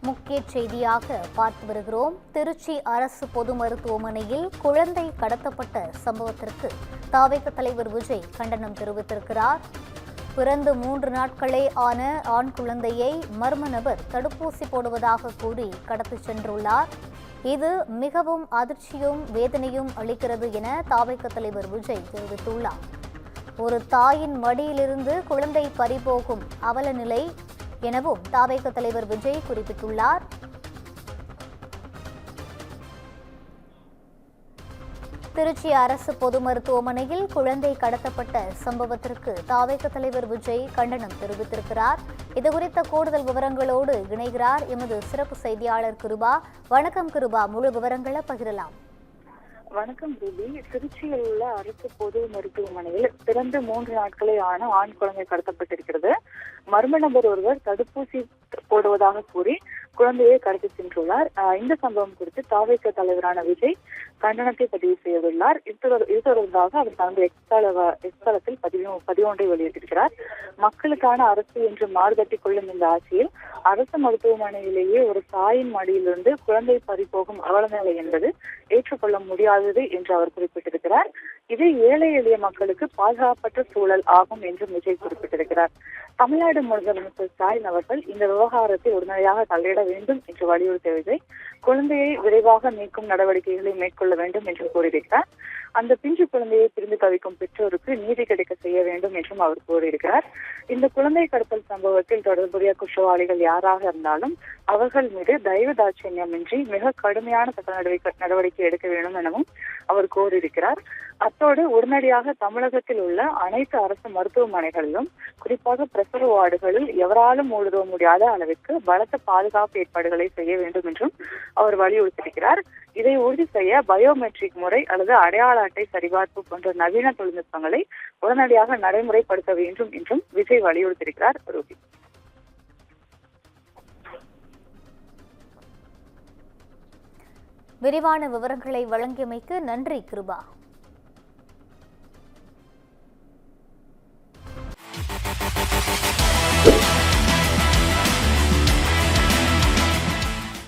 முக்கிய செய்தியாக பார்த்து வருகிறோம். திருச்சி அரசு பொது மருத்துவமனையில் குழந்தை கடத்தப்பட்ட சம்பவத்திற்கு தாவேக தலைவர் விஜய் கண்டனம் தெரிவித்திருக்கிறார். பிறந்து 3 நாட்களே ஆன ஆண் குழந்தையை மர்ம நபர் தடுப்பூசி போடுவதாக கூறி கடத்திச் சென்றுள்ளார். இது மிகவும் அதிர்ச்சியும் வேதனையும் அளிக்கிறது என தாவேக தலைவர் விஜய் தெரிவித்துள்ளார். ஒரு தாயின் மடியிலிருந்து குழந்தை பறிபோகும் அவல நிலை எனவும் தாவேக தலைவர் விஜய் குறிப்பிட்டுள்ளார். திருச்சி அரசு பொது மருத்துவமனையில் குழந்தை கடத்தப்பட்ட சம்பவத்திற்கு தாவேக தலைவர் விஜய் கண்டனம் தெரிவித்திருக்கிறார். இதுகுறித்த கூடுதல் விவரங்களோடு இணைகிறார் எமது சிறப்பு செய்தியாளர் கிருபா. வணக்கம் கிருபா, முழு விவரங்களை பகிரலாம். வணக்கம் ரூபி. திருச்சியில் உள்ள அரசு பொது மருத்துவமனையில் பிறந்து 3 நாட்களே ஆன ஆண் குழந்தை கடத்தப்பட்டிருக்கிறது. மர்ம நபர் ஒருவர் தடுப்பூசி போடுவதாக கூறி குழந்தையை கடத்தி சென்றுள்ளார். இந்த சம்பவம் குறித்து தாவேக தலைவரான விஜய் கண்டனத்தை பதிவு செய்துள்ளார். இது தொடர்பாக அவர் தனது எக்ஸ்தலத்தில் பதிவொன்றை வெளியிட்டிருக்கிறார். மக்களுக்கான அரசு என்று மாறுதட்டிக் கொள்ளும் இந்த ஆட்சியில் அரசு மருத்துவமனையிலேயே ஒரு தாயின் மடியிலிருந்து குழந்தை பறிபோகும் அவலநிலை என்பது ஏற்றுக்கொள்ள முடியாதது என்று அவர் குறிப்பிட்டிருக்கிறார். இது ஏழை எளிய மக்களுக்கு பாதுகாப்பற்ற சூழல் ஆகும் என்று விஜய் குறிப்பிட்டிருக்கிறார். தமிழ்நாடு முதலமைச்சர் ஸ்டாலின் அவர்கள் இந்த விவகாரத்தை உடனடியாக தலையிட வேண்டும் என்று வலியுறுத்திய விஜய் குழந்தையை விரைவாக மீட்கும் நடவடிக்கைகளை மேற்கொள்ள வேண்டும் என்று கூறியிருக்கிறார். அந்த பிஞ்சு குழந்தையை பிரிந்து தவிக்கும் பெற்றோருக்கு நீதி கிடைக்க செய்ய வேண்டும் என்றும் அவர் கூறியிருக்கிறார். இந்த குழந்தை கடத்தல் சம்பவத்தில் தொடர்புடைய குற்றவாளிகள் யாராக இருந்தாலும் அவர்கள் மீது தயவு தாட்சண்யமின்றி மிக கடுமையான சட்ட நடவடிக்கை எடுக்க வேண்டும் எனவும் அவர் கோரியிருக்கிறார். அத்தோடு உடனடியாக தமிழகத்தில் உள்ள அனைத்து அரசு மருத்துவமனைகளிலும் குறிப்பாக பிரசவ வார்டுகளில் எவராலும் ஊடுருவ முடியாத அளவிற்கு பலத்த பாதுகாப்பு ஏற்பாடுகளை செய்ய வேண்டும் என்றும் அவர் வலியுறுத்தியிருக்கிறார். இதை உறுதி செய்ய பயோமெட்ரிக் முறை அல்லது அடையாள அட்டை சரிபார்ப்பு போன்ற நவீன தொழில்நுட்பங்களை உடனடியாக நடைமுறைப்படுத்த வேண்டும் என்றும் விஜய் வலியுறுத்தியிருக்கிறார். ரூபி, விரிவான விவரங்களை வழங்கியமைக்கு நன்றி கிருபா.